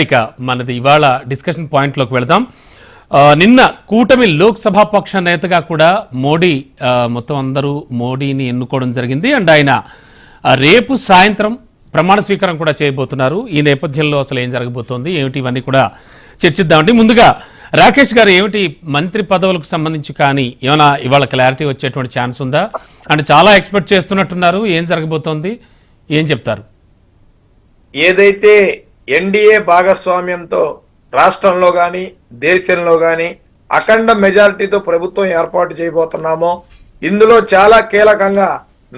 ఇక మనది ఇవాళ డిస్కషన్ పాయింట్లోకి వెళదాం. నిన్న కూటమి లోక్సభ పక్ష నేతగా కూడా మోడీ మొత్తం అందరూ మోడీని ఎన్నుకోవడం జరిగింది. అండ్ ఆయన రేపు సాయంత్రం ప్రమాణ స్వీకారం కూడా చేయబోతున్నారు. ఈ నేపథ్యంలో అసలు ఏం జరగబోతోంది ఏమిటి ఇవన్నీ కూడా చర్చిద్దామండి. ముందుగా రాకేష్ గారు, ఏమిటి మంత్రి పదవులకు సంబంధించి కానీ ఏమైనా ఇవాళ క్లారిటీ వచ్చేటువంటి ఛాన్స్ ఉందా? అంటే చాలా ఎక్స్పెక్ట్ చేస్తున్నట్టున్నారు. ఏం జరగబోతోంది, ఏం చెప్తారు? ఏదైతే ఎన్డీఏ భాగస్వామ్యంతో రాష్ట్రంలో కానీ దేశంలో కానీ అఖండ మెజారిటీతో ప్రభుత్వం ఏర్పాటు చేయబోతున్నామో ఇందులో చాలా కీలకంగా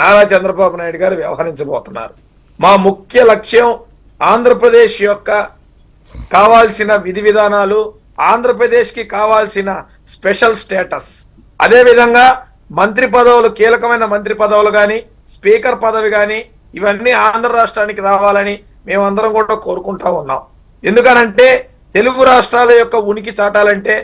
నారా చంద్రబాబు నాయుడు గారు వ్యవహరించబోతున్నారు. మా ముఖ్య లక్ష్యం ఆంధ్రప్రదేశ్ యొక్క కావాల్సిన విధి విధానాలు, ఆంధ్రప్రదేశ్కి కావాల్సిన స్పెషల్ స్టేటస్, అదేవిధంగా మంత్రి పదవులు, కీలకమైన మంత్రి పదవులు కానీ స్పీకర్ పదవి కానీ ఇవన్నీ ఆంధ్ర రాష్ట్రానికి రావాలని మేమందరం కూడా కోరుకుంటా ఉన్నాం. ఎందుకనంటే తెలుగు రాష్ట్రాల యొక్క ఉనికి చాటాలంటే,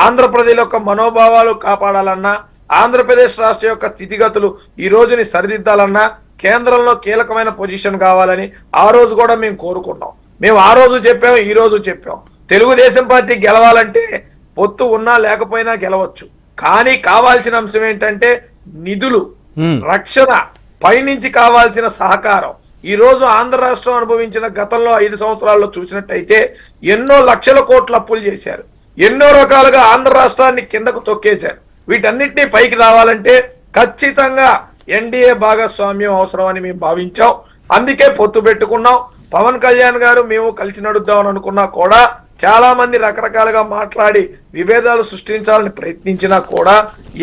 ఆంధ్రప్రదేశ్ యొక్క మనోభావాలు కాపాడాలన్నా, ఆంధ్రప్రదేశ్ రాష్ట్ర యొక్క స్థితిగతులు ఈ రోజుని సరిదిద్దాలన్నా కేంద్రంలో కీలకమైన పొజిషన్ కావాలని ఆ రోజు కూడా మేము కోరుకున్నాం. మేము ఆ రోజు చెప్పాం, ఈ రోజు చెప్పాం. తెలుగుదేశం పార్టీ గెలవాలంటే పొత్తు ఉన్నా లేకపోయినా గెలవచ్చు. కానీ కావాల్సిన అంశం ఏంటంటే నిధులు, రక్షణ, పైనుంచి కావాల్సిన సహకారం. ఈ రోజు ఆంధ్ర రాష్ట్రం అనుభవించిన గతంలో 5 సంవత్సరాల్లో చూసినట్టయితే ఎన్నో లక్షల కోట్ల అప్పులు చేశారు. ఎన్నో రకాలుగా ఆంధ్ర రాష్ట్రాన్ని కిందకు తొక్కేశారు. వీటన్నిటినీ పైకి రావాలంటే ఖచ్చితంగా ఎన్డీఏ భాగస్వామ్యం అవసరం అని మేము భావించాం. అందుకే పొత్తు పెట్టుకున్నాం. పవన్ కళ్యాణ్ గారు మేము కలిసి నడుద్దామని అనుకున్నా కూడా చాలా మంది రకరకాలుగా మాట్లాడి విభేదాలు సృష్టించాలని ప్రయత్నించినా కూడా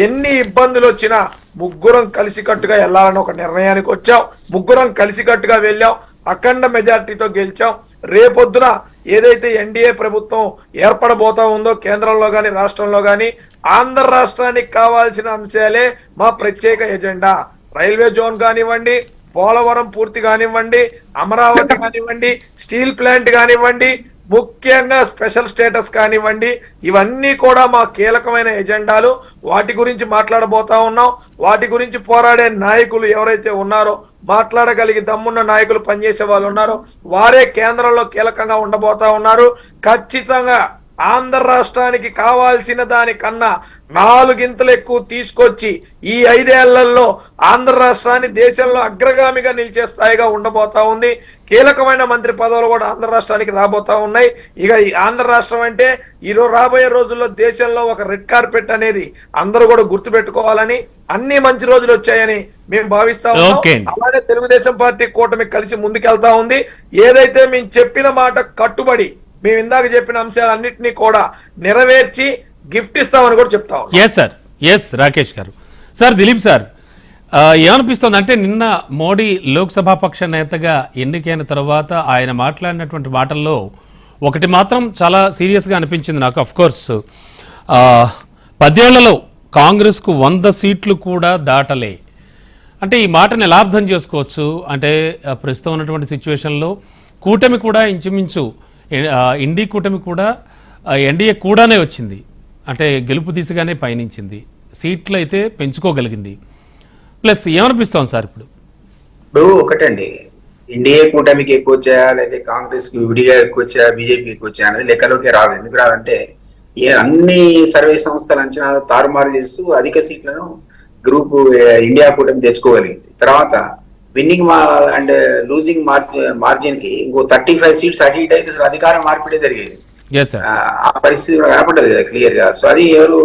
ఎన్ని ఇబ్బందులు వచ్చినా ముగ్గురం కలిసికట్టుగా వెళ్లాలని ఒక నిర్ణయానికి వచ్చాం. ముగ్గురం కలిసికట్టుగా వెళ్ళాం. అఖండ మెజార్టీతో గెలిచాం. రేపొద్దున ఏదైతే ఎన్డీఏ ప్రభుత్వం ఏర్పడబోతా ఉందో కేంద్రంలో కానీ రాష్ట్రంలో కానీ ఆంధ్ర రాష్ట్రానికి కావాల్సిన అంశాలే మా ప్రత్యేక ఎజెండా. రైల్వే జోన్ కానివ్వండి, పోలవరం పూర్తి కానివ్వండి, అమరావతి కానివ్వండి, స్టీల్ ప్లాంట్ కానివ్వండి, ముఖ్యంగా స్పెషల్ స్టేటస్ కానివ్వండి, ఇవన్నీ కూడా మా కీలకమైన ఎజెండాలు. వాటి గురించి మాట్లాడబోతా ఉన్నాం. వాటి గురించి పోరాడే నాయకులు ఎవరైతే ఉన్నారో, మాట్లాడగలిగి దమ్మున్న నాయకులు పనిచేసే వాళ్ళు ఉన్నారో వారే కేంద్రంలో కీలకంగా ఉండబోతా ఉన్నారు. ఖచ్చితంగా ఆంధ్ర రాష్ట్రానికి కావాల్సిన దానికన్నా 4 ఇంతలు ఎక్కువ తీసుకొచ్చి ఈ 5 ఏళ్లలో ఆంధ్ర రాష్ట్రాన్ని దేశంలో అగ్రగామిగా నిలిచే స్థాయిగా ఉండబోతా ఉంది. కీలకమైన మంత్రి పదవులు కూడా ఆంధ్ర రాష్ట్రానికి రాబోతా ఉన్నాయి. ఇక ఈ ఆంధ్ర రాష్ట్రం అంటే ఈరోజు రాబోయే రోజుల్లో దేశంలో ఒక రెడ్ కార్పెట్ అనేది అందరూ కూడా గుర్తు పెట్టుకోవాలని, అన్ని మంచి రోజులు వచ్చాయని మేము భావిస్తా ఉన్నాం. అలానే తెలుగుదేశం పార్టీ కూటమి కలిసి ముందుకెళ్తా ఉంది. ఏదైతే మేము చెప్పిన మాట కట్టుబడి మేము ఇందాక చెప్పిన అంశాలన్నింటినీ కూడా నెరవేర్చి గిఫ్ట్ ఇస్తామని కూడా చెప్తాం. ఎస్ సార్, ఎస్ రాకేష్ గారు. సార్ దిలీప్ సార్, ఏమనిపిస్తుంది అంటే నిన్న మోడీ లోక్సభ పక్ష నేతగా ఎన్నికైన తర్వాత ఆయన మాట్లాడినటువంటి మాటల్లో ఒకటి మాత్రం చాలా సీరియస్గా అనిపించింది నాకు. అఫ్ కోర్స్ 10 ఏళ్లలో కాంగ్రెస్కు 100 సీట్లు కూడా దాటలే అంటే ఈ మాటను ఎలా అర్థం చేసుకోవచ్చు? అంటే ప్రస్తుతం ఉన్నటువంటి సిచ్యువేషన్లో కూటమి కూడా ఇంచుమించు ఇండి కూటమి కూడా ఎన్డీఏ కూడానే వచ్చింది. అంటే గెలుపు దిశగానే పయనించింది. సీట్లు అయితే పెంచుకోగలిగింది. ప్లస్ ఏమనిపిస్తోంది సార్ ఇప్పుడు? ఒకటండి, ఎన్డీఏ కూటమికి ఎక్కువ వచ్చాయా లేదా కాంగ్రెస్ కి విడిగా ఎక్కువ వచ్చాయా బీజేపీకి ఎక్కువ వచ్చాయా అనేది లెక్కలోకి రాదు. ఎందుకు రాదంటే అన్ని సర్వే సంస్థల అంచనాలు తారుమారు చేస్తూ అధిక సీట్లను గ్రూప్ ఇండియా కూటమి తెచ్చుకోగలిగింది. తర్వాత విన్నింగ్ అండ్ లూజింగ్ మార్జిన్ కి ఇంకో 35 సీట్స్ అటు ఇటు అయితే అధికార మార్పిడే జరిగేది. ఆ పరిస్థితి కూడా కనపడ్డది కదా క్లియర్ గా. సో అది ఎవరు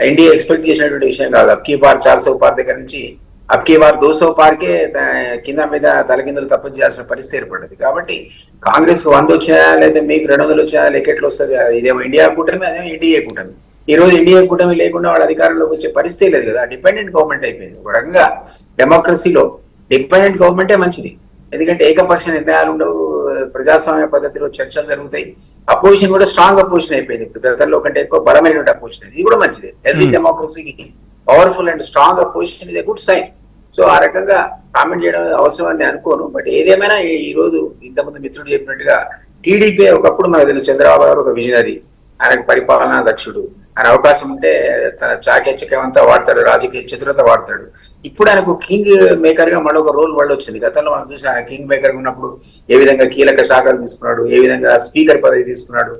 ఎన్డీఏ ఎక్స్పెక్ట్ చేసినటువంటి విషయం కాదు. అబ్కీ బార్ 400 పార్ దగ్గర నుంచి అబ్కీ బార్ 200 పార్కే కింద మీద తలకిందులు తప్పని చేయాల్సిన పరిస్థితి ఏర్పడ్డది. కాబట్టి కాంగ్రెస్ 100 వచ్చాయా లేదా మీకు 200 వచ్చాయా లెక్కెట్లు వస్తుంది. ఇదేమో ఇండియా కూటమి, అదేమో ఎన్డీఏ కూటమి. ఈ రోజు ఎన్డీఏ కూటమి లేకుండా వాళ్ళ అధికారంలోకి వచ్చే పరిస్థితి లేదు కదా. డిపెండెంట్ గవర్నమెంట్ అయిపోయింది. ఒక రకంగా డెమోక్రసీలో డిపెండెంట్ గవర్నమెంటే మంచిది. ఎందుకంటే ఏకపక్ష నిర్ణయాలు ఉండవు, ప్రజాస్వామ్య పద్ధతిలో చర్చలు జరుగుతాయి. అపోజిషన్ కూడా స్ట్రాంగ్ అపోజిషన్ అయిపోయింది. ఇప్పుడు గతంలో కంటే ఎక్కువ బలమైనటువంటి అపోజిషన్. ఇది కూడా మంచిది. హెల్తీ డెమోక్రసీకి పవర్ఫుల్ అండ్ స్ట్రాంగ్ అపోజిషన్ ఇది గుడ్ సైన్. సో ఆ రకంగా కామెంట్ చేయడం అవసరం అని అనుకోను. బట్ ఏదేమైనా ఈ రోజు ఇంతమంది మిత్రుడు చెప్పినట్టుగా టీడీపీ ఒకప్పుడు మనకు తెలుసు చంద్రబాబు గారు ఒక విజనరీ, ఆయనకు పరిపాలనా దక్షుడు. ఆయన అవకాశం ఉంటే తన చాకచక్యం అంతా వాడతాడు, రాజకీయ చతురత వాడతాడు. ఇప్పుడు ఆయనకు కింగ్ మేకర్ గా మరొక రోల్ వాళ్ళు వచ్చింది. గతంలో మనం చూసి ఆయన కింగ్ మేకర్ గా ఉన్నప్పుడు ఏ విధంగా కీలక శాఖలు తీసుకున్నాడు, ఏ విధంగా స్పీకర్ పదవి తీసుకున్నాడు,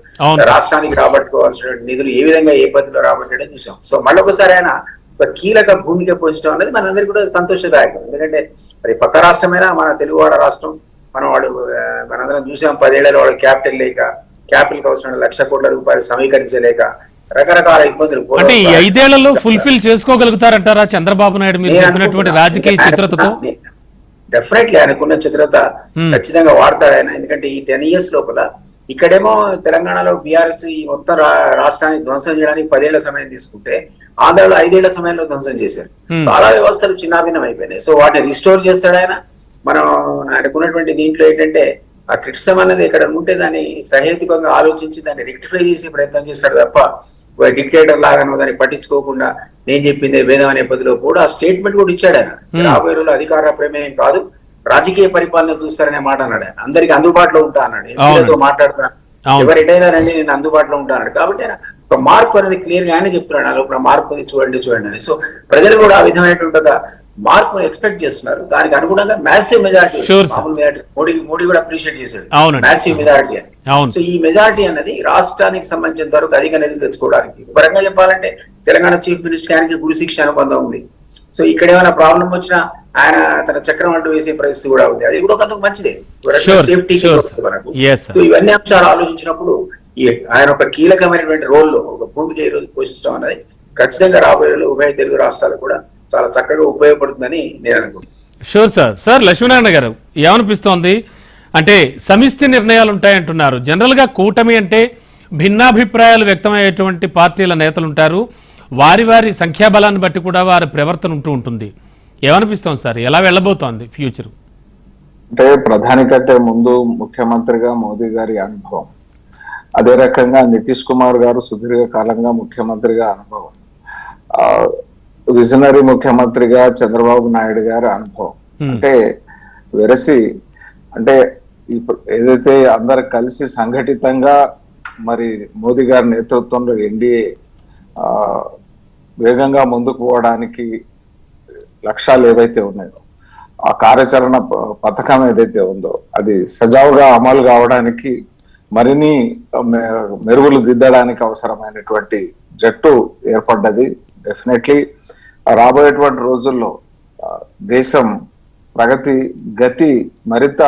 రాష్ట్రానికి రాబట్టుకోవాల్సిన నిధులు ఏ విధంగా ఏ పద్ధతిలో రాబట్టాడో చూసాం. సో మళ్ళొకసారి ఆయన ఒక కీలక భూమిక పోషించడం అనేది మనందరికీ కూడా సంతోషదాయకం. ఎందుకంటే మరి పక్క రాష్ట్రమైనా మన తెలుగువాడ రాష్ట్రం, మనం వాడు మనందరం చూసాం 10 ఏళ్లలో వాడు క్యాపిటల్ లేక, క్యాపిటల్ అవసరం 1,00,000 కోట్ల రూపాయలు సమీకరించలేక రకరకాల ఇబ్బందులు. అంటే ఈ 5 ఏళ్లలో ఫుల్ఫిల్ చేసుకోగలుగుతారంటారా చంద్రబాబు నాయుడు మీరు చెప్పినటువంటి రాజకీయ చిత్రతతో? డెఫినెట్లీ ఆయనకున్న చిత్రత ఖచ్చితంగా వాడతాడు ఆయన. ఎందుకంటే ఈ 10 years లోపల ఇక్కడేమో తెలంగాణలో బీఆర్ఎస్ ఈ మొత్తం రాష్ట్రాన్ని ధ్వంసం చేయడానికి 10 ఏళ్ల సమయం తీసుకుంటే, ఆంధ్రలో 5 ఏళ్ల సమయంలో ధ్వంసం చేశారు. చాలా వ్యవస్థలు చిన్నాభిన్నం అయిపోయినాయి. సో వాటిని రిస్టోర్ చేస్తాడు ఆయన. మనం ఆయనకున్నటువంటి దీంట్లో ఏంటంటే ఆ క్రిటిసిజం అనేది ఇక్కడ ఉంటే దాన్ని సహేతుకంగా ఆలోచించి దాన్ని రెక్టిఫై చేసే ప్రయత్నం చేస్తాడు తప్ప డిక్టేటర్ లాగానో దాన్ని పట్టించుకోకుండా నేను చెప్పింది వేదం అనే పదిలో కూడా ఆ స్టేట్మెంట్ కూడా ఇచ్చాడు ఆయన. రాబోయే రోజులు అధికార ప్రమేయం కాదు, రాజకీయ పరిపాలన చూస్తారనే మాట అన్నాడు ఆయన. అందరికి అందుబాటులో ఉంటా అన్నాడు, ఎంపీలతో మాట్లాడుతున్నాను, ఎవరైనా రండి నేను అందుబాటులో ఉంటా అన్నాడు. కాబట్టి ఆయన ఒక మార్పు అనేది క్లియర్ గా ఆయన చెప్తున్నాడు, నాలో మార్పు ఉంది చూడండి అని. సో ప్రజలు కూడా ఆ విధమైనటువంటి ఒక మార్పు ఎక్స్పెక్ట్ చేస్తున్నారు. దానికి అనుగుణంగా మ్యాసివ్ మెజారిటీ, మోడీ కూడా అప్రిషియేట్ చేశాడు మ్యాసివ్ మెజారిటీ అని. సో ఈ మెజారిటీ అన్నది రాష్ట్రానికి సంబంధించినంత వరకు అధిక నిధులు తెచ్చుకోవడానికి, పరంగా చెప్పాలంటే తెలంగాణ చీఫ్ మినిస్టర్ గారికి గురు శిక్ష అనుబంధం ఉంది. సో ఇక్కడ ఏమైనా ప్రాబ్లం వచ్చినా ఆయన తన చక్రం అంటూ వేసే పరిస్థితి కూడా ఉంది. అది కూడా కొంత మంచిదే, సేఫ్టీకి మనకు. సో ఇవన్నీ అంశాలు ఆలోచించినప్పుడు ఆయన ఒక కీలకమైనటువంటి రోల్ లో ఒక భూమిక ఈ రోజు పోషించడం అనేది ఖచ్చితంగా రాబోయే ఉభయ తెలుగు రాష్ట్రాలు కూడా చాలా చక్కగా ఉపయోగపడుతుందని నేను అనుకుంటున్నాను. Sure sir. సార్ లక్ష్మీనారాయణ గారు ఏమనిపిస్తోంది అంటే సమిష్టి నిర్ణయాలు ఉంటాయంటున్నారు. జనరల్ గా కూటమి అంటే భిన్నాభిప్రాయాలు వ్యక్తమయ్యేటువంటి పార్టీల నేతలు ఉంటారు, వారి వారి సంఖ్యాబలాన్ని బట్టి కూడా వారి ప్రవర్తన ఉంటుంది. ఏమనిపిస్తోంది సార్, ఎలా వెళ్ళబోతోంది ఫ్యూచర్? అంటే ప్రధాని కంటే ముందు ముఖ్యమంత్రిగా మోదీ గారి అనుభవం, అదే రకంగా నితీష్ కుమార్ గారు సుదీర్ఘకాలంగా ముఖ్యమంత్రిగా అనుభవం, విజనరీ ముఖ్యమంత్రిగా చంద్రబాబు నాయుడు గారి అనుభవం. అంటే వెరసి అంటే ఇప్పుడు ఏదైతే అందరు కలిసి సంఘటితంగా మరి మోదీ గారి నేతృత్వంలో ఎన్డీఏ వేగంగా ముందుకు పోవడానికి లక్ష్యాలు ఏవైతే ఉన్నాయో, ఆ కార్యాచరణ పథకం ఏదైతే ఉందో అది సజావుగా అమలు కావడానికి, మరిన్ని మెరుగులు దిద్దడానికి అవసరమైనటువంటి జట్టు ఏర్పడ్డది. డెఫినెట్లీ రాబోయేటువంటి రోజుల్లో దేశం ప్రగతి గతి మరింత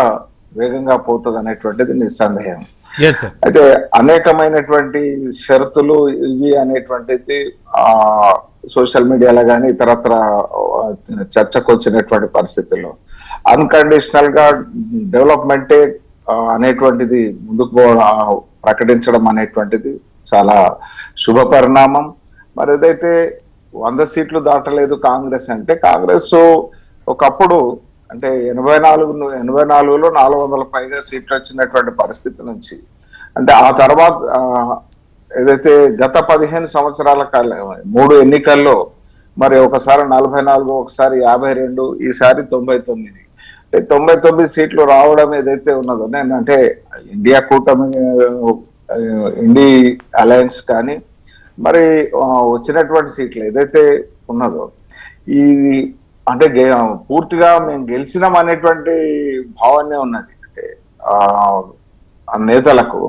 వేగంగా పోతుంది అనేటువంటిది నిస్సందేహం. అయితే అనేకమైనటువంటి షరతులు ఇవి అనేటువంటిది సోషల్ మీడియాలో కానీ ఇతరత్ర చర్చకు వచ్చినటువంటి పరిస్థితుల్లో అన్కండిషనల్ గా డెవలప్మెంటే అనేటువంటిది ముందుకు ప్రకటించడం అనేటువంటిది చాలా శుభ పరిణామం. మరి ఏదైతే 100 సీట్లు దాటలేదు కాంగ్రెస్ అంటే, కాంగ్రెస్ ఒకప్పుడు అంటే 84లో 400 పైగా సీట్లు వచ్చినటువంటి పరిస్థితి నుంచి, అంటే ఆ తర్వాత ఏదైతే గత 15 సంవత్సరాల కాలం 3 ఎన్నికల్లో మరి ఒకసారి 44, ఒకసారి 52, ఈసారి 99. 99 సీట్లు రావడం ఏదైతే ఉన్నదో, నేను అంటే ఇండియా కూటమి ఇండి అలయన్స్ కానీ మరి వచ్చినటువంటి సీట్లు ఏదైతే ఉన్నదో ఇది అంటే పూర్తిగా మేము గెలిచినాం అనేటువంటి భావనే ఉన్నది. అంటే ఆ నేతలకు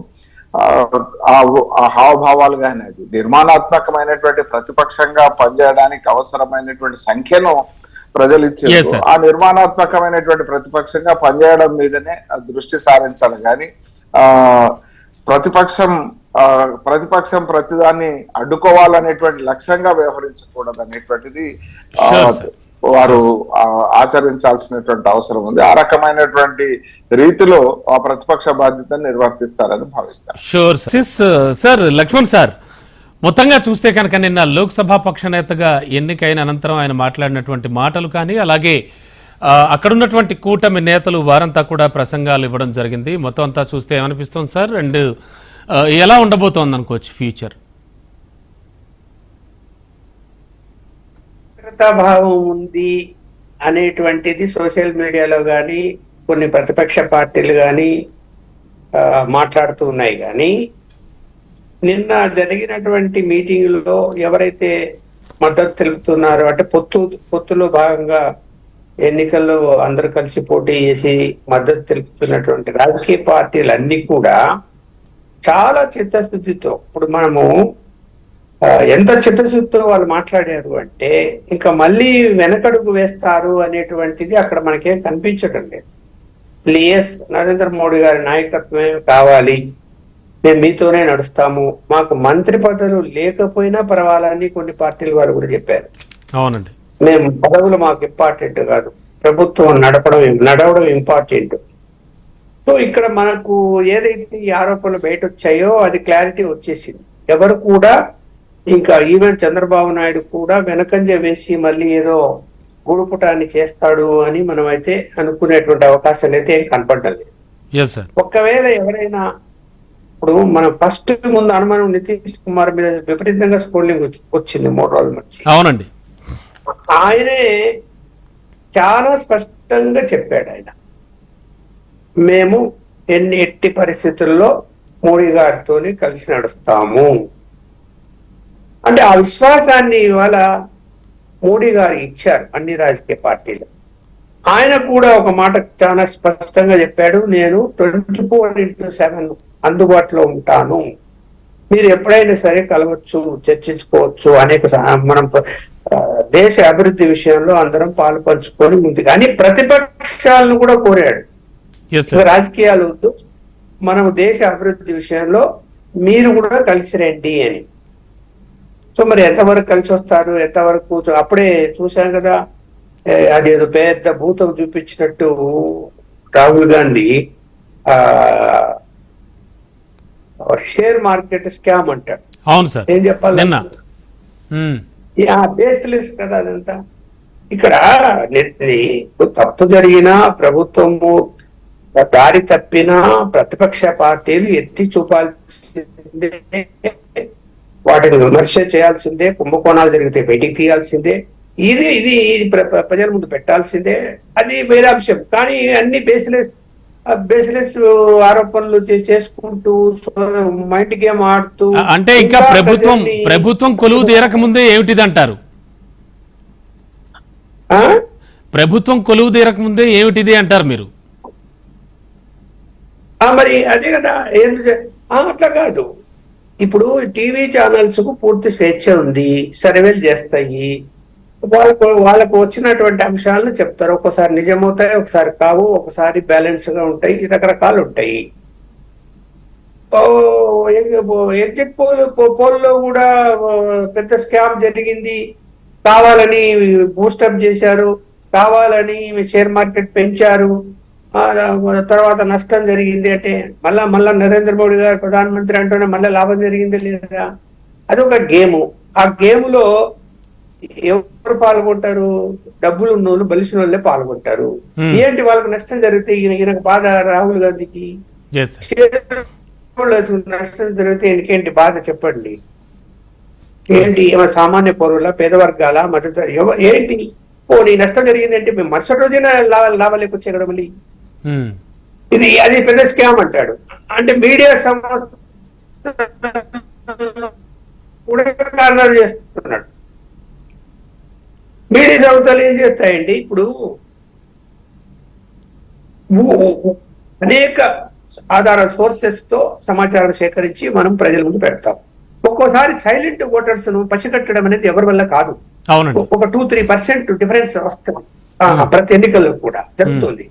ఆ హావభావాలు కానీ అది నిర్మాణాత్మకమైనటువంటి ప్రతిపక్షంగా పనిచేయడానికి అవసరమైనటువంటి సంఖ్యను ప్రజలు ఇచ్చారు. ఆ నిర్మాణాత్మకమైనటువంటి ప్రతిపక్షంగా పనిచేయడం మీదనే దృష్టి సారించాలి కానీ ప్రతిపక్షం ప్రతిదాన్ని అడ్డుకోవాలనేటువంటి లక్ష్యంగా వ్యవహరించకూడదు అనేటువంటిది వారు ఆచరించాల్సినటువంటి అవసరం ఉంది. ఆ రకమైనటువంటి రీతిలో ఆ ప్రతిపక్ష బాధ్యతను నిర్వర్తిస్తారని భావిస్తారు. Sure sir. లక్ష్మణ్ సార్, మొత్తంగా చూస్తే కనుక నిన్న లోక్సభ పక్ష నేతగా ఎన్నికైన అనంతరం ఆయన మాట్లాడినటువంటి మాటలు కానీ, అలాగే అక్కడున్నటువంటి కూటమి నేతలు వారంతా కూడా ప్రసంగాలు ఇవ్వడం జరిగింది. మొత్తం అంతా చూస్తే ఏమనిపిస్తుంది సార్, అండ్ ఎలా ఉండబోతోంది అనుకోవచ్చు ఫ్యూచర్? భావం ఉంది అనేటువంటిది సోషల్ మీడియాలో కానీ కొన్ని ప్రతిపక్ష పార్టీలు కానీ మాట్లాడుతూ ఉన్నాయి. కానీ నిన్న జరిగినటువంటి మీటింగ్లో ఎవరైతే మద్దతు తెలుపుతున్నారో, అంటే పొత్తులో భాగంగా ఎన్నికల్లో అందరూ కలిసి పోటీ చేసి మద్దతు తెలుపుతున్నటువంటి రాజకీయ పార్టీలన్నీ కూడా చాలా చిత్తశుద్ధితో, ఇప్పుడు మనము ఎంత చిత్తశుద్ధితో వాళ్ళు మాట్లాడారు అంటే ఇంకా మళ్ళీ వెనకడుగు వేస్తారు అనేటువంటిది అక్కడ మనకేం కనిపించడం లేదు. ఎస్, నరేంద్ర మోడీ గారి నాయకత్వమే కావాలి, మేము మీతోనే నడుస్తాము, మాకు మంత్రి పదవులు లేకపోయినా పర్వాలని కొన్ని పార్టీల వారు కూడా చెప్పారు. అవునండి, మేము పదవులు మాకు ఇంపార్టెంట్ కాదు, ప్రభుత్వం నడవడం ఇంపార్టెంట్. సో ఇక్కడ మనకు ఏదైతే ఈ ఆరోపణలు బయట వచ్చాయో అది క్లారిటీ వచ్చేసింది. ఎవరు కూడా ఇంకా ఈవెన్ చంద్రబాబు నాయుడు కూడా వెనకంజ వేసి మళ్ళీ ఏదో గూడుపుటాన్ని చేస్తాడు అని మనం అయితే అనుకునేటువంటి అవకాశాలు అయితే ఏం కనపడ్డది. ఒకవేళ ఎవరైనా, ఇప్పుడు మనం ఫస్ట్ ముందు అనుమానం నితీష్ కుమార్ మీద విపరీతంగా స్కోలింగ్ వచ్చింది 3 రోజుల నుంచి. అవునండి, ఆయనే చాలా స్పష్టంగా చెప్పాడు, ఆయన మేము ఎట్టి పరిస్థితుల్లో మోడీ గారితో కలిసి నడుస్తాము అంటే ఆ విశ్వాసాన్ని ఇవాళ మోడీ గారు ఇచ్చారు అన్ని రాజకీయ పార్టీలు. ఆయన కూడా ఒక మాట చాలా స్పష్టంగా చెప్పాడు, నేను 24/7 అందుబాటులో ఉంటాను, మీరు ఎప్పుడైనా సరే కలవచ్చు, చర్చించుకోవచ్చు, మనం దేశ అభివృద్ధి విషయంలో అందరం పాలు పంచుకొని ముందుకు అని ప్రతిపక్షాలను కూడా కోరాడు. రాజకీయాలు వద్దు, మనము దేశ అభివృద్ధి విషయంలో మీరు కూడా కలిసి రండి అని. సో మరి ఎంతవరకు కలిసి వస్తారు, ఎంతవరకు అప్పుడే చూశాం కదా, అదేదో పెద్ద భూతం చూపించినట్టు Rahul Gandhi share market scam అంటాడు. అవును సార్, ఏం చెప్పాలి, బేస్లెస్ కదా అదంతా. ఇక్కడ తప్పు జరిగినా, ప్రభుత్వము దారి తప్పినా ప్రతిపక్ష పార్టీలు ఎత్తి చూపాల్సిందే, వాటిని విమర్శ చేయాల్సిందే, కుంభకోణాలు జరిగితే బయటికి తీయాల్సిందే, ఇది ప్రజల ముందు పెట్టాల్సిందే, అది వేరే అంశం. కానీ అన్ని బేస్లెస్ ఆరోపణలు చేసుకుంటూ మైండ్ గేమ్ ఆడుతూ, అంటే ఇంకా ప్రభుత్వం కొలువు తీరక ముందే ఏమిటిది అంటారు? ప్రభుత్వం కొలువు తీరక ముందే ఏమిటిది అంటారు మీరు? మరి అదే కదా, అట్లా కాదు. ఇప్పుడు టీవీ ఛానల్స్ కు పూర్తి స్వేచ్ఛ ఉంది, సర్వేలు చేస్తాయి, వాళ్ళకు వచ్చినటువంటి అంశాలను చెప్తారు. ఒకసారి నిజమవుతాయి, ఒకసారి కావు, ఒకసారి బ్యాలెన్స్ గా ఉంటాయి, రకరకాలు ఉంటాయి. ఎగ్జిట్ పోల్లో కూడా పెద్ద స్కామ్ జరిగింది, కావాలని బూస్టప్ చేశారు, కావాలని షేర్ మార్కెట్ పెంచారు, తర్వాత నష్టం జరిగింది అంటే మళ్ళా నరేంద్ర మోడీ గారు ప్రధానమంత్రి అంటూనే మళ్ళీ లాభం జరిగింది లేదా? అదొక గేము. ఆ గేములో ఎవరు పాల్గొంటారు? డబ్బులు ఉన్నోళ్ళు, బలిసిన వాళ్ళే పాల్గొంటారు. ఏంటి వాళ్ళకి నష్టం జరిగితే ఈయనకు బాధ, రాహుల్ గాంధీకి నష్టం జరిగితే ఈయనకేంటి బాధ చెప్పండి? ఏంటి సామాన్య పౌరుల, పేద వర్గాల, మద్దతు ఏంటి? నీ నష్టం జరిగింది అంటే మేము మరుసటి రోజైనా లాభాలకు వచ్చాయి కదా మళ్ళీ. అది పెద్ద స్కామ్ అంటాడు. అంటే మీడియా సంస్థ కూడా కారణాలు చేస్తున్నాడు. మీడియా సంస్థలు ఏం చేస్తాయండి, ఇప్పుడు అనేక ఆధార సోర్సెస్ తో సమాచారం సేకరించి మనం ప్రజల ముందు పెడతాం. ఒక్కోసారి సైలెంట్ ఓటర్స్ ను పసిగట్టడం అనేది ఎవరి వల్ల కాదు. ఒక 2-3% డిఫరెన్స్ వస్తుంది ప్రతి ఎన్నికల్లో కూడా జరుగుతుంది.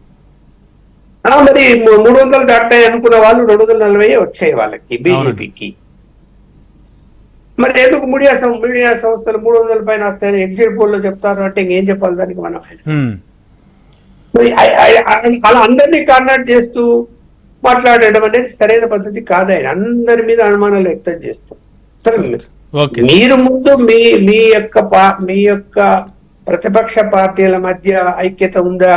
మరి 300 దాటాయి అనుకున్న వాళ్ళు 240 వచ్చాయి వాళ్ళకి, బీజేపీకి. మరి ఎందుకు మీడియా సంస్థలు 300 పైన వస్తాయని ఎగ్జిట్ పోల్ లో చెప్తారు అంటే ఇంకేం చెప్పాలి దానికి మనం? అలా అందరినీ కాంటాక్ట్ చేస్తూ మాట్లాడడం అనేది సరైన పద్ధతి కాదు. ఆయన అందరి మీద అనుమానాలు వ్యక్తం చేస్తూ, అసలు మీరు ముందు మీ యొక్క ప్రతిపక్ష పార్టీల మధ్య ఐక్యత ఉందా,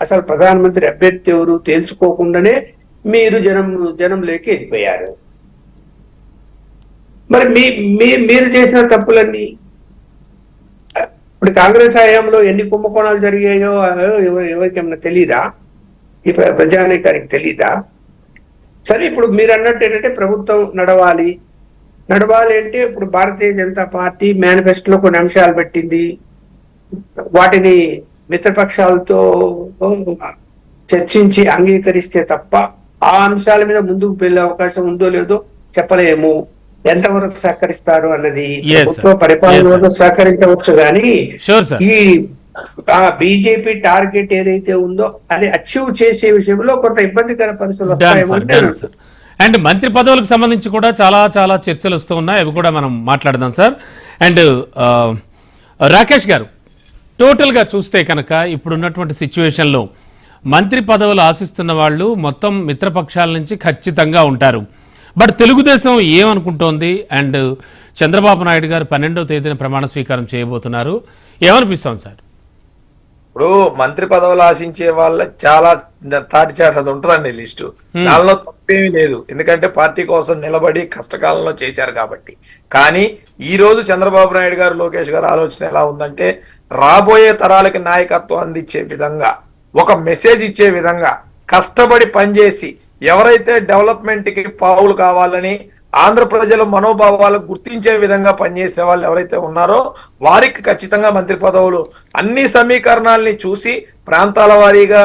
అసలు ప్రధానమంత్రి అభ్యర్థి ఎవరు తేల్చుకోకుండానే మీరు జనంలోకి వెళ్ళిపోయారు. మరి మీరు చేసిన తప్పులన్నీ, ఇప్పుడు కాంగ్రెస్ హయాంలో ఎన్ని కుంభకోణాలు జరిగాయో ఎవరికేమన్నా తెలీదా? ఈ ప్రజానీకానికి తెలీదా? సరే, ఇప్పుడు మీరు అన్నట్టు ఏంటంటే ప్రభుత్వం నడవాలి, నడవాలి అంటే ఇప్పుడు భారతీయ జనతా పార్టీ మేనిఫెస్టోలో కొన్ని అంశాలు పెట్టింది, వాటిని మిత్రపక్షాలతో చర్చించి అంగీకరిస్తే తప్ప ఆ అంశాల మీద ముందుకు వెళ్లే అవకాశం ఉందో లేదో చెప్పలేము. ఎంతవరకు సహకరిస్తారు అన్నది ప్రభుత్వ పరిపాలనలో సహకరించవచ్చు కానీ ఈ బీజేపీ టార్గెట్ ఏదైతే ఉందో అది అచీవ్ చేసే విషయంలో కొంత ఇబ్బందికర పరిస్థితులు వస్తాయేమో. అండ్ మంత్రి పదవులకు సంబంధించి కూడా చాలా చాలా చర్చలు వస్తూ ఉన్నాయి, అవి కూడా మనం మాట్లాడదాం సార్. అండ్ రాకేష్ గారు, టోటల్గా చూస్తే కనుక ఇప్పుడున్నటువంటి సిచ్యువేషన్లో మంత్రి పదవులు ఆశిస్తున్న వాళ్ళు మొత్తం మిత్రపక్షాల నుంచి ఖచ్చితంగా ఉంటారు. బట్ తెలుగుదేశం ఏమనుకుంటోంది? అండ్ చంద్రబాబు నాయుడు గారు 12వ తేదీన ప్రమాణ స్వీకారం చేయబోతున్నారు, ఏమనిపిస్తోంది సార్? ఇప్పుడు మంత్రి పదవులు ఆశించే వాళ్ళ చాలా తాటిచాటది ఉంటుందండి లిస్టు. దానిలో తప్పేమీ లేదు, ఎందుకంటే పార్టీ కోసం నిలబడి కష్టకాలంలో చేశారు కాబట్టి. కానీ ఈ రోజు చంద్రబాబు నాయుడు గారు, లోకేష్ గారు ఆలోచన ఎలా ఉందంటే, రాబోయే తరాలకి నాయకత్వం అందించే విధంగా, ఒక మెసేజ్ ఇచ్చే విధంగా, కష్టపడి పనిచేసి ఎవరైతే డెవలప్మెంట్ కి పావులు కావాలని ఆంధ్ర ప్రజల మనోభావాలకు గుర్తించే విధంగా పనిచేసే వాళ్ళు ఎవరైతే ఉన్నారో వారికి ఖచ్చితంగా మంత్రి పదవులు, అన్ని సమీకరణాలని చూసి ప్రాంతాల వారీగా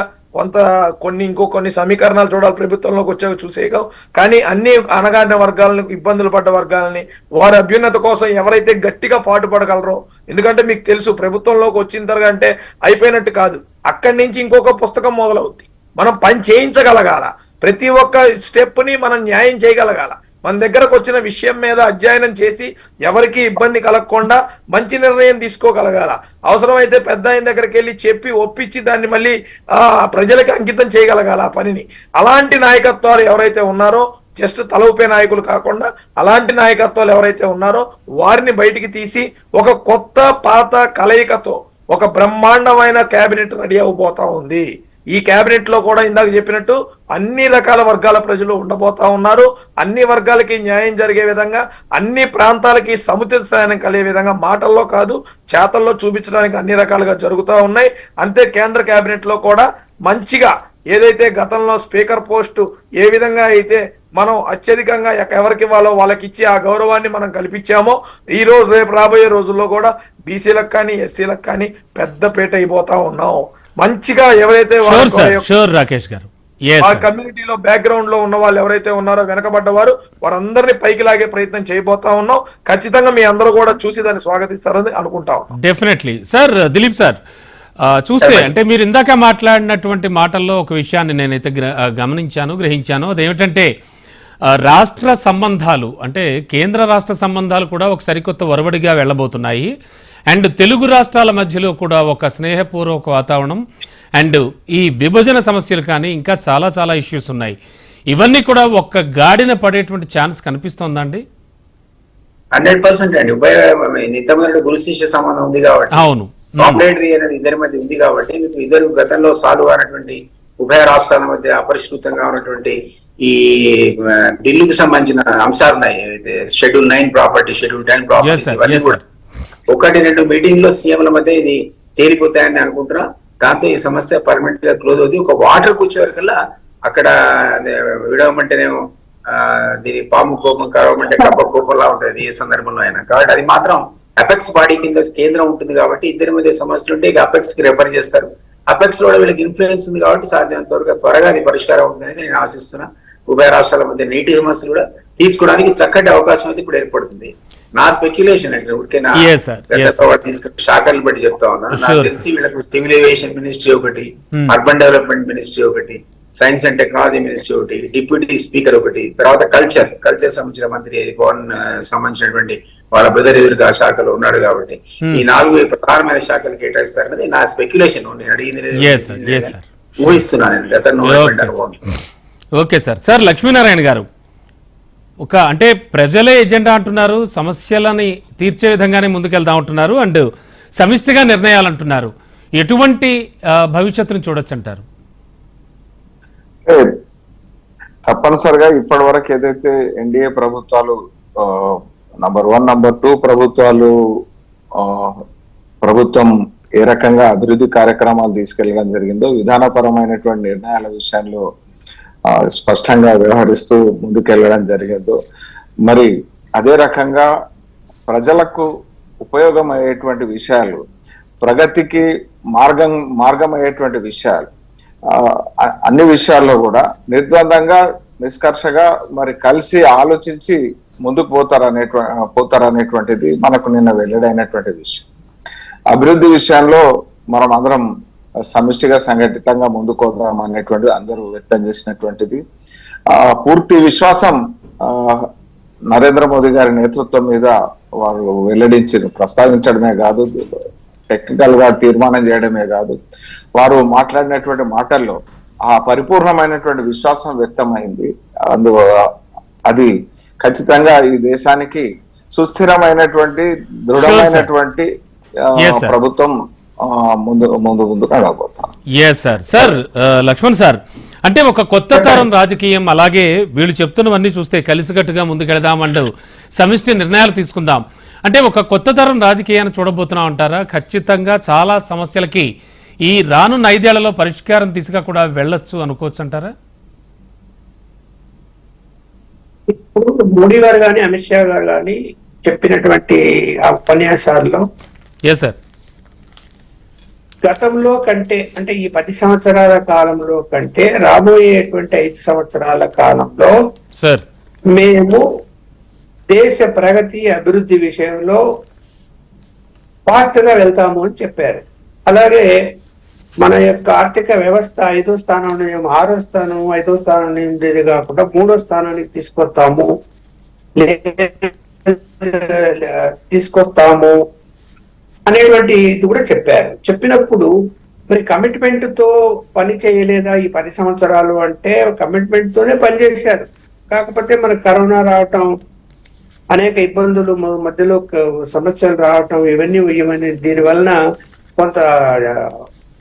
కొన్ని సమీకరణాలు చూడాలి, ప్రభుత్వంలోకి వచ్చాక చూసేయగం. కానీ అన్ని అణగారిన వర్గాలను, ఇబ్బందులు పడ్డ వర్గాలని, వారి అభ్యున్నత కోసం ఎవరైతే గట్టిగా పాటుపడగలరో, ఎందుకంటే మీకు తెలుసు ప్రభుత్వంలోకి వచ్చిన తర్వాత అంటే అయిపోయినట్టు కాదు, అక్కడి నుంచి ఇంకొక పుస్తకం మొదలవుద్ది. మనం పని చేయించగలగాల, ప్రతి ఒక్క స్టెప్ ని మనం న్యాయం చేయగలగాల. మన దగ్గరకు వచ్చిన విషయం మీద అధ్యయనం చేసి ఎవరికి ఇబ్బంది కలగకుండా మంచి నిర్ణయం తీసుకోగలగాల. అవసరమైతే పెద్ద ఆయన దగ్గరికి వెళ్ళి చెప్పి ఒప్పించి దాన్ని మళ్ళీ ప్రజలకు అంకితం చేయగలగాల ఆ పనిని. అలాంటి నాయకత్వాలు ఎవరైతే ఉన్నారో, జస్ట్ తల ఊపే నాయకులు కాకుండా అలాంటి నాయకత్వాలు ఎవరైతే ఉన్నారో వారిని బయటికి తీసి ఒక కొత్త పాత కలయికతో ఒక బ్రహ్మాండమైన కేబినెట్ రెడీ అవబోతా ఉంది. ఈ కేబినెట్ లో కూడా ఇందాక చెప్పినట్టు అన్ని రకాల వర్గాల ప్రజలు ఉండబోతా ఉన్నారు. అన్ని వర్గాలకి న్యాయం జరిగే విధంగా, అన్ని ప్రాంతాలకి సముచిత స్థానం కలిగే విధంగా మాటల్లో కాదు చేతల్లో చూపించడానికి అన్ని రకాలుగా జరుగుతూ ఉన్నాయి. అంతే కేంద్ర కేబినెట్ లో కూడా మంచిగా ఏదైతే గతంలో స్పీకర్ పోస్టు ఏ విధంగా అయితే మనం అత్యధికంగా ఎవరికి వాళ్ళకి ఇచ్చి ఆ గౌరవాన్ని మనం కల్పించామో, ఈ రోజు రేపు రాబోయే రోజుల్లో కూడా బీసీలకు కానీ ఎస్సీలకు కానీ పెద్ద పీట అయిపోతా ఉన్నాం. మంచిగా ఎవరైతే రాకేష్ గారు ఆ కమ్యూనిటీలో బ్యాక్గ్రౌండ్ లో ఉన్న వాళ్ళు ఎవరైతే ఉన్నారో వెనకబడ్డవారు, వారందరినీ పైకి లాగే ప్రయత్నం చేయబోతా ఉన్నాం. ఖచ్చితంగా మీ అందరూ కూడా చూసి దాన్ని స్వాగతిస్తారని అనుకుంటాం. Definitely sir. దిలీప్ సార్, చూస్తే అంటే మీరు ఇందాక మాట్లాడినటువంటి మాటల్లో ఒక విషయాన్ని నేనైతే గ్రహించాను. అదేమిటంటే రాష్ట్ర సంబంధాలు, అంటే కేంద్ర రాష్ట్ర సంబంధాలు కూడా ఒక సరికొత్త ఒరవడిగా వెళ్ళబోతున్నాయి. అండ్ తెలుగు రాష్ట్రాల మధ్యలో కూడా ఒక స్నేహపూర్వక వాతావరణం, అండ్ ఈ విభజన సమస్యలు కానీ ఇంకా చాలా చాలా ఇష్యూస్ ఉన్నాయి. ఇవన్నీ కూడా ఒక్క గాడిన పడేటువంటి ఛాన్స్ కనిపిస్తోందండి? 100% అండి. నిత్యమైన గురు శిష్య సంబంధం ఉంది కాబట్టి, అవును, కాంప్లిమెంటరీ అనేది ఇద్దరి మధ్య ఉంది కాబట్టి, మీకు ఇద్దరు గతంలో సాల్వ్ అయినటువంటి ఉభయ రాష్ట్రాల మధ్య అపరిష్కృతంగా ఉన్నటువంటి ఈ ఢిల్లీకి సంబంధించిన అంశాలు ఉన్నాయి. Schedule 9 property, schedule 10 property, 1-2 meeting లో సీఎంల మధ్య ఇది తేలిపోతాయని అనుకుంటున్నా. దాంతో ఈ సమస్య పర్మనెంట్ గా క్లోజ్ అవుతుంది. ఒక వాటర్ కూర్చే వరకల్లా అక్కడ విడవమంటేనేమో దీని పాము కోపం, కరవమంటే కప్ప కోపంలా ఉంటుంది ఏ సందర్భంలో అయినా. కాబట్టి అది మాత్రం అపెక్స్ బాడీ కింద కేంద్రం ఉంటుంది కాబట్టి ఇద్దరి మధ్య సమస్యలు ఉంటే ఇక అపెక్స్ కి రెఫర్ చేస్తారు. అపెక్స్ లో వీళ్ళకి ఇన్ఫ్లుయెన్స్ ఉంది కాబట్టి సాధ్యమైనంత త్వరగా అది పరిష్కారం అవుతుందని నేను ఆశిస్తున్నా. ఉభయ రాష్ట్రాల మధ్య నీటి సమస్యలు కూడా తీసుకోవడానికి చక్కటి అవకాశం అయితే ఇప్పుడు ఏర్పడుతుంది. నా స్పెక్యులేషన్ అంటే శాఖలు బట్టి చెప్తా ఉన్నా. నాకు తెలిసి వీళ్ళకు సివిల్ ఏవియేషన్ మినిస్ట్రీ ఒకటి, అర్బన్ డెవలప్మెంట్ మినిస్ట్రీ ఒకటి, సైన్స్ అండ్ టెక్నాలజీ మినిస్ట్రీ ఒకటి, డిప్యూటీ స్పీకర్ ఒకటి, తర్వాత కల్చర్ సంబంధించిన మంత్రి పవన్ సంబంధించినటువంటి వాళ్ళ బ్రదర్ ఎదురుగా శాఖలో ఉన్నాడు కాబట్టి ఈ 4 ప్రధానమైన శాఖలు కేటాయిస్తారనేది నా స్పెక్యులేషన్. నేను అడిగింది ఊహిస్తున్నాను గతంలో. Okay sir. లక్ష్మీనారాయణ గారు, అంటే ప్రజలే ఎజెండా అంటున్నారు, సమస్యలని తీర్చే విధంగానే ముందుకెళ్తా ఉంటున్నారు, అండ్ సమిష్టిగా నిర్ణయాలు అంటున్నారు. ఎటువంటి భవిష్యత్తును చూడొచ్చు అంటారు? తప్పనిసరిగా ఇప్పటి వరకు ఏదైతే ఎన్డీఏ ప్రభుత్వాలు నంబర్ 1, నంబర్ 2 ప్రభుత్వం ఏ రకంగా అభివృద్ధి కార్యక్రమాలు తీసుకెళ్లడం జరిగిందో, విధానపరమైనటువంటి నిర్ణయాల విషయంలో స్పష్టంగా వ్యవహరిస్తూ ముందుకెళ్లడం జరిగిందో, మరి అదే రకంగా ప్రజలకు ఉపయోగమయ్యేటువంటి విషయాలు, ప్రగతికి మార్గమయ్యేటువంటి విషయాలు, అన్ని విషయాల్లో కూడా నిర్ద్వందంగా నిష్కర్షగా మరి కలిసి ఆలోచించి ముందుకు పోతారనేటువంటిది మనకు నిన్న వెల్లడైనటువంటి విషయం. అభివృద్ధి విషయంలో మనం అందరం సమిష్టిగా సంఘటితంగా ముందుకోదాం అనేటువంటిది అందరూ వ్యక్తం చేసినటువంటిది. పూర్తి విశ్వాసం నరేంద్ర మోదీ గారి నేతృత్వం మీద వారు ప్రస్తావించడమే కాదు, టెక్నికల్ గా తీర్మానం చేయడమే కాదు, వారు మాట్లాడినటువంటి మాటల్లో ఆ పరిపూర్ణమైనటువంటి విశ్వాసం వ్యక్తమైంది. అది ఖచ్చితంగా ఈ దేశానికి సుస్థిరమైనటువంటి దృఢమైనటువంటి ప్రభుత్వం ముందుకు నడవబోతాం. సార్ లక్ష్మణ్ సార్, అంటే ఒక కొత్త తరం రాజకీయం, అలాగే వీళ్ళు చెప్తున్నవన్నీ చూస్తే కలిసికట్టుగా ముందుకెళదామంటూ సమిష్టి నిర్ణయాలు తీసుకుందాం అంటే ఒక కొత్త తరం రాజకీయాన్ని చూడబోతున్నాం అంటారా? ఖచ్చితంగా చాలా సమస్యలకి ఈ రానున్న 5 ఏళ్లలో పరిష్కారం దిశగా కూడా వెళ్ళొచ్చు అనుకోవచ్చు అంటారా? ఇప్పుడు మోడీ గారు కానీ అమిత్ షా గారు కానీ చెప్పినటువంటి ఆ ఉపన్యాసాల్లో సార్ గతంలో కంటే, అంటే ఈ 10 సంవత్సరాల కాలంలో కంటే రాబోయేటువంటి 5 సంవత్సరాల కాలంలో సార్ మేము దేశ ప్రగతి అభివృద్ధి విషయంలో ఫాస్ట్ గా వెళ్తాము అని చెప్పారు. అలాగే మన యొక్క ఆర్థిక వ్యవస్థ 5వ స్థానం నుంచి 6వ స్థానం 5వ స్థానం నుండి కాకుండా 3వ స్థానానికి తీసుకొస్తాము అనేటువంటి ఇది కూడా చెప్పారు. చెప్పినప్పుడు మరి కమిట్మెంట్ తో పని చేయలేదా ఈ 10 సంవత్సరాలు అంటే కమిట్మెంట్ తోనే పనిచేశారు. కాకపోతే మన కరోనా రావటం, అనేక ఇబ్బందులు మధ్యలో సమస్యలు రావటం, ఇవన్నీ దీని వలన కొంత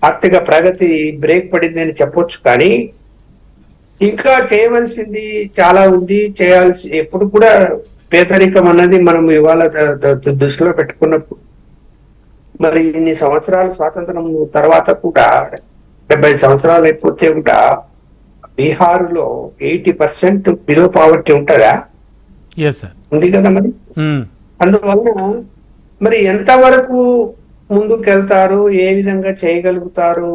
ఆర్థిక ప్రగతి బ్రేక్ పడింది అని చెప్పొచ్చు. కానీ ఇంకా చేయవలసింది చాలా ఉంది. చేయాల్సి ఎప్పుడు కూడా పేదరికం అన్నది మనం ఇవాళ దృష్టిలో పెట్టుకున్నప్పుడు మరి ఇన్ని సంవత్సరాల స్వాతంత్రం తర్వాత కూడా 70 సంవత్సరాలు అయిపోతే కూడా బీహార్లో 80% బిలో పావర్టీ ఉంటుందా? ఉంది కదా. మరి అందువలన మరి ఎంతవరకు ముందుకు వెళ్తారు, ఏ విధంగా చేయగలుగుతారు?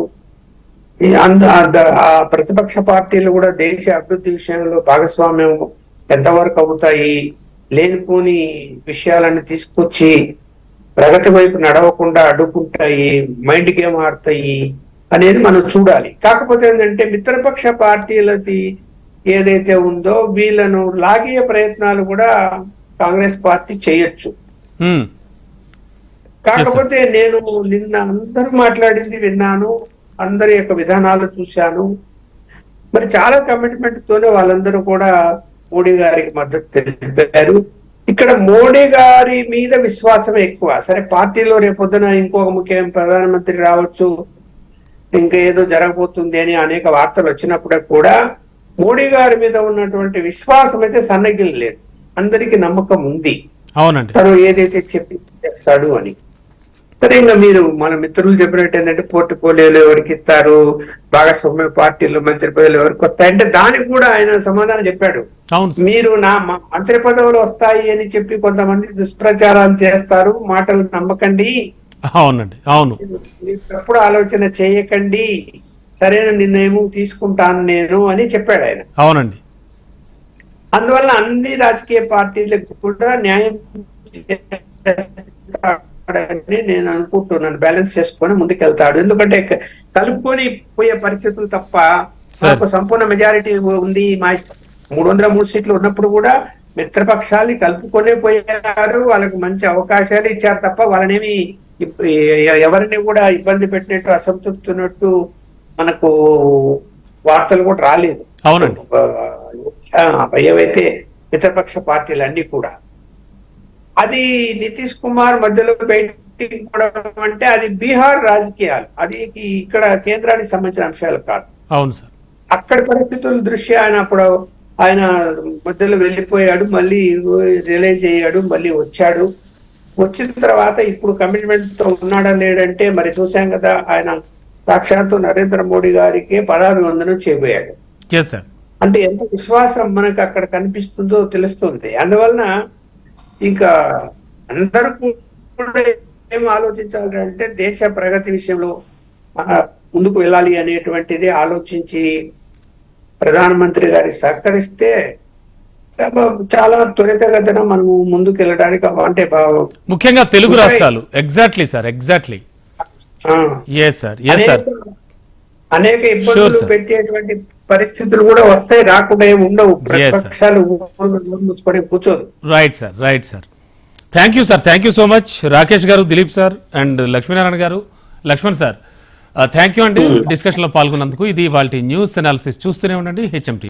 ఆ ప్రతిపక్ష పార్టీలు కూడా దేశ అభివృద్ధి విషయంలో భాగస్వామ్యం ఎంతవరకు అవుతాయి? లేనిపోని విషయాలను తీసుకొచ్చి ప్రగతి వైపు నడవకుండా అడ్డుకుంటాయి, మైండ్ గేమ్ ఆడతాయి అనేది మనం చూడాలి. కాకపోతే ఏంటంటే మిత్రపక్ష పార్టీలది ఏదైతే ఉందో వీళ్ళను లాగే ప్రయత్నాలు కూడా కాంగ్రెస్ పార్టీ చేయొచ్చు. కాకపోతే నేను నిన్న అందరూ మాట్లాడింది విన్నాను, అందరి యొక్క విధానాలు చూశాను. మరి చాలా కమిట్మెంట్ తోనే వాళ్ళందరూ కూడా మోడీ గారికి మద్దతు తెలిపారు. ఇక్కడ మోడీ గారి మీద విశ్వాసం ఎక్కువ. సరే పార్టీలో రేపొద్దున ఇంకొక ముఖ్యమైన ప్రధానమంత్రి రావచ్చు, ఇంకా ఏదో జరగబోతుంది అని అనేక వార్తలు వచ్చినప్పుడు కూడా మోడీ గారి మీద ఉన్నటువంటి విశ్వాసం అయితే సన్నగిల్లలేదు. అందరికీ నమ్మకం ఉంది తను ఏదైతే చెప్పి చేస్తాడు అని. సరే ఇంకా మీరు మన మిత్రులు చెప్పినట్టు ఏంటంటే పోర్ట్ఫోలియోలు ఎవరికి ఇస్తారు, భాగస్వామ్య పార్టీలు మంత్రి పదవులు ఎవరికి వస్తాయంటే దానికి కూడా ఆయన సమాధానం చెప్పాడు. మీరు నా మంత్రి పదవులు వస్తాయి అని చెప్పి కొంతమంది దుష్ప్రచారాలు చేస్తారు, మాటలు నమ్మకండి, మీరు తప్పుడు ఆలోచన చేయకండి, సరైన నిర్ణయం తీసుకుంటాను నేను అని చెప్పాడు ఆయన. అవునండి. అందువల్ల అన్ని రాజకీయ పార్టీలకు కూడా న్యాయం నేను అనుకుంటున్నాను, బ్యాలెన్స్ చేసుకొని ముందుకెళ్తాడు. ఎందుకంటే కలుపుకొని పోయే పరిస్థితులు తప్ప నాకు సంపూర్ణ మెజారిటీ ఉంది, మా 303 సీట్లు ఉన్నప్పుడు కూడా మిత్రపక్షాలు కలుపుకొనే పోయారు, వాళ్ళకు మంచి అవకాశాలు ఇచ్చారు తప్ప వాళ్ళనేమి ఎవరిని కూడా ఇబ్బంది పెట్టినట్టు అసంతృప్తున్నట్టు మనకు వార్తలు కూడా రాలేదు. అవునండి. ఏవైతే మిత్రపక్ష పార్టీలు అన్ని కూడా అది నితీష్ కుమార్ మధ్యలో బయటికి కూడా అంటే అది బీహార్ రాజకీయాలు, అది ఇక్కడ కేంద్రానికి సంబంధించిన అంశాలు కాదు. అవును సార్. అక్కడి పరిస్థితుల దృష్ట్యా ఆయన మధ్యలో వెళ్ళిపోయాడు, మళ్ళీ రిలైజ్ అయ్యాడు, మళ్ళీ వచ్చాడు. వచ్చిన తర్వాత ఇప్పుడు కమిట్మెంట్ తో ఉన్నాడా లేడంటే మరి చూసాం కదా, ఆయన సాక్షాత్తు నరేంద్ర మోడీ గారికి పదాభివందనం చేయబోయాడు. yes sir. అంటే ఎంత విశ్వాసం మనకు అక్కడ కనిపిస్తుందో తెలుస్తుంది. అందువలన ఇంకా అందరూ కూడా ఏం ఆలోచించాలంటే దేశ ప్రగతి విషయంలో ముందుకు వెళ్ళాలి అనేటువంటిది ఆలోచించి ప్రధానమంత్రి గారి సహకరిస్తే చాలా త్వరితగతిన మనము ముందుకు వెళ్ళడానికి అంటే ముఖ్యంగా తెలుగు రాష్ట్రాలు exactly sir exactly yes sir yes sir అనేక ఇబ్బందులు sir. పెట్టేటువంటి పరిస్థితులు కూడా వస్తాయి, రాకుండా ఏమి ఉండవు. ప్రతిపక్షాలు మూసుకొని కూర్చోదు. Right sir thank you so much Rakesh garu, Dilip sir and Lakshminarayana garu, Laxman sir thank you అండి డిస్కషన్ లో పాల్గొన్నందుకు. ఇది వాళ్ళ న్యూస్ అనాలిసిస్. చూస్తూనే ఉండండి HMT.